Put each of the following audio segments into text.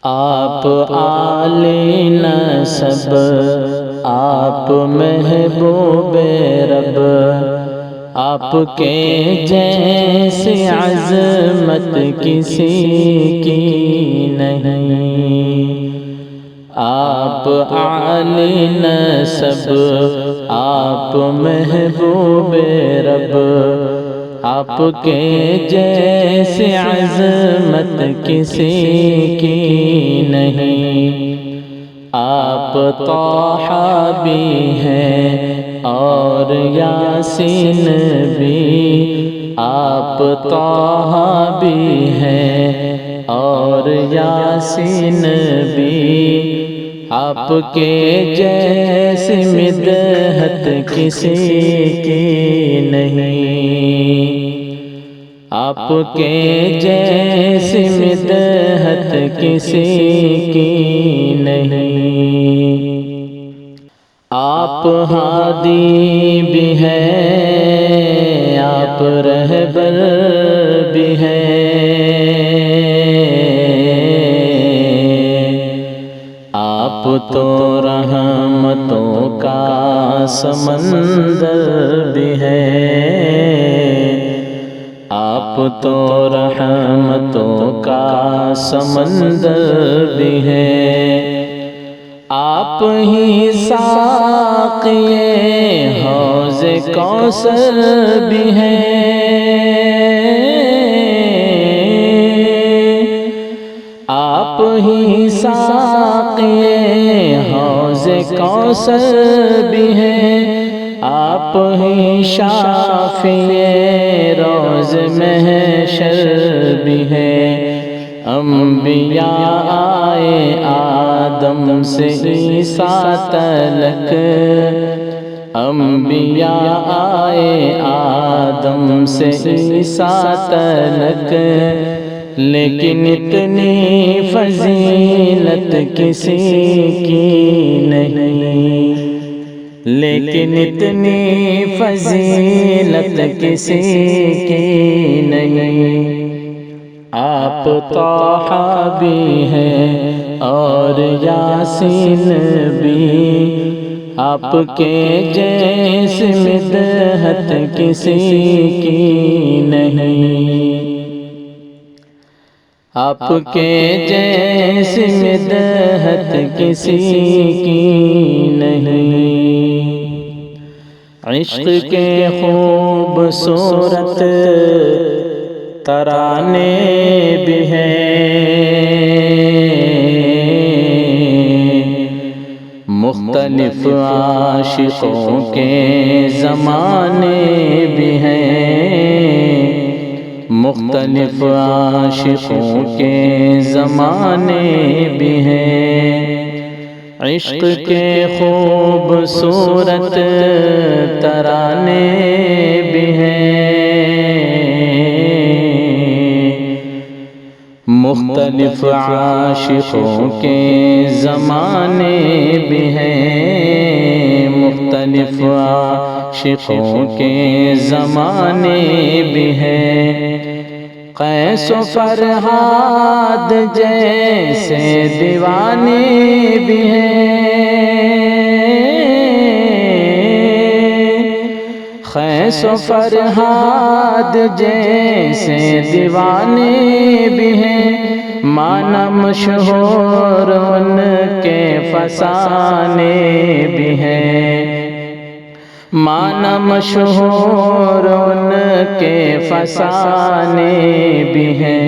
آپ عالی نسب، آپ محبوب رب، آپ کے جیسی عظمت کسی کی نہیں۔ آپ عالی نسب، آپ محبوب رب، آپ کے جیسی عظمت کسی کی نہیں۔ آپ طٰہٰ بھی ہیں اور یاسین بھی، آپ طٰہٰ بھی ہیں اور یاسین بھی، آپ کے جیسی مدحت کسی کی نہیں۔ آپ کے جیسی مدحت کسی کی نہیں۔ آپ ہادی بھی ہیں، آپ رہبر بھی ہیں، آپ تو رحمتوں کا سمندر بھی ہیں، آپ تو رحمتوں کا سمندر بھی ہیں۔ آپ ہی ساقی حوض کوثر بھی ہیں، آپ ہی ساقی حوض کوثر بھی ہیں، آپ ہی شافع روز محشر بھی ہیں۔ انبیاء آئے آدم سے عیسیٰ تلک، انبیاء آئے آدم سے عیسیٰ تلک، لیکن اتنی فضیلت کسی کی نہیں، لیکن اتنی فضیلت کسی کی نہیں۔ آپ طٰہٰ بھی ہیں اور یاسین بھی، آپ کے جیسی مدحت کسی کی نہیں۔ آپ کے جیسی مدحت کسی کی نہیں۔ عشق کے خوبصورت ترانے بھی ہیں، مختلف عاشقوں کے زمانے بھی ہیں، مختلف عاشقوں کے زمانے بھی ہیں۔ عشق کے خوبصورت ترانے بھی ہیں، مختلف عاشقوں کے زمانے بھی ہیں، مختلف عاشقوں کے زمانے بھی ہیں۔ قیس و فرہاد جیسے دیوانے بھی ہیں، قیس و فرہاد جیسے دیوانے بھی ہیں، مانا مشہور ان کے فسانے بھی ہیں، مانا مشہور ان کے فسانے بھی ہیں۔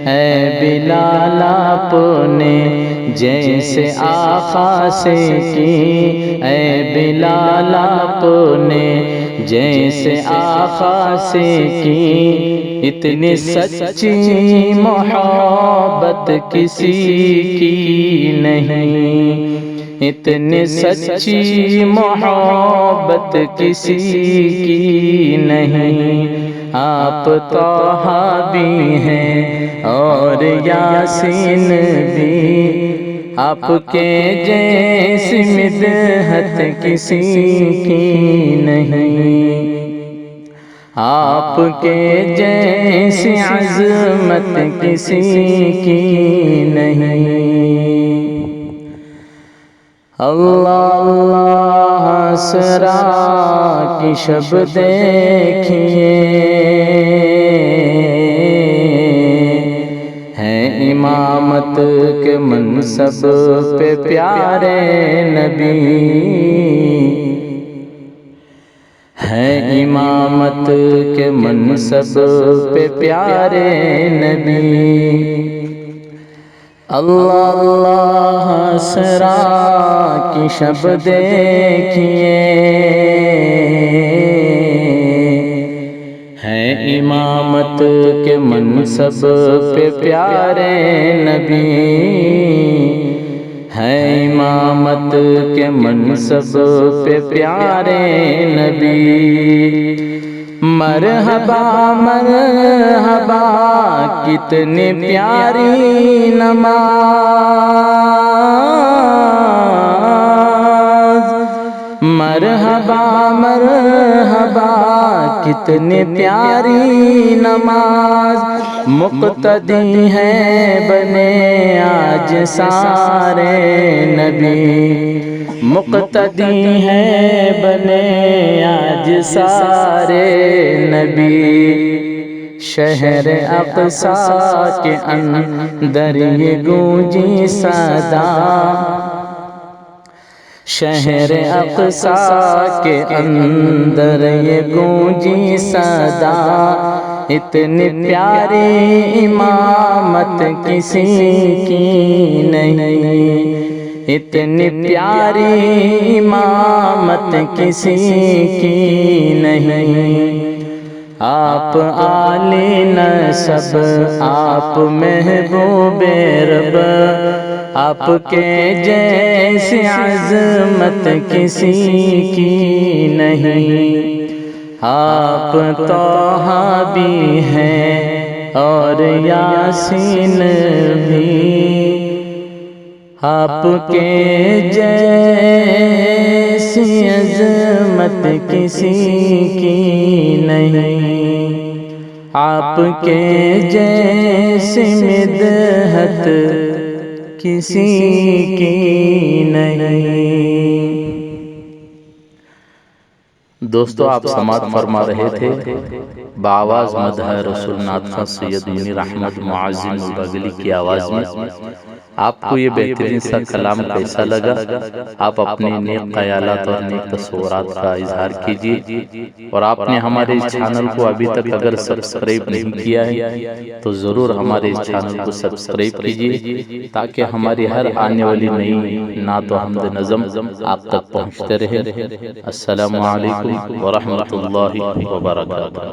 اے بلال آپ نے جیسے آقا سے کی، اے بلال آپ نے جیسے آقا سے کی، اتنی سچی محبت کسی کی نہیں، اتنی سچی محبت کسی کی نہیں۔ آپ طٰہٰ بھی ہیں اور یاسین بھی، آپ کے جیسی مدحت کسی کی نہیں، آپ کے جیسی عظمت کسی کی نہیں۔ اللہ اللہ اسرا کی شب دیکھیے ہیں امامت کے منصب پہ پیارے نبی ہیں امامت کے منصب پہ پیارے نبی اللہ اللہ اسرا کی شب دیکھیے ہیں امامت کے منصب پہ پیارے نبی ہیں امامت کے منصب پہ پیارے نبی مرحبا مرحبا کتنی پیاری نماز مرحبا مرحبا کتنی پیاری نماز مقتدی ہیں بنے آج سارے نبی مقتدی ہیں بنے آج سارے نبی شہر اقصیٰ کے اندر یہ گونجی صدا شہر اقصیٰ کے اندر یہ گونجی صدا اتنی پیاری امامت کسی کی نہیں اتنی پیاری امامت کسی کی نہیں آپ عالی نسب آپ محبوب رب آپ کے جیسی عظمت کسی کی نہیں آپ طہ بھی ہیں اور یاسین بھی آپ کے جیسی عظمت کسی کی نہیں آپ کے جیسی مدحت کسی کی نہیں۔ دوستو آپ سماعت فرما رہے تھے بآواز مدح رسول ناطقہ سید منیر احمد معظم البغلی کی آواز میں۔ آپ کو یہ بہترین سا کلام کیسا لگا؟ آپ اپنے نیک خیالات اور نیک تصورات کا اظہار کیجئے، اور آپ نے ہمارے اس چینل کو ابھی تک اگر سبسکرائب نہیں کیا ہے تو ضرور ہمارے اس چینل کو سبسکرائب کیجئے تاکہ ہماری ہر آنے والی نئی نعت و حمد نظم آپ تک پہنچتے رہے۔ السلام علیکم ورحمۃ اللہ وبرکاتہ۔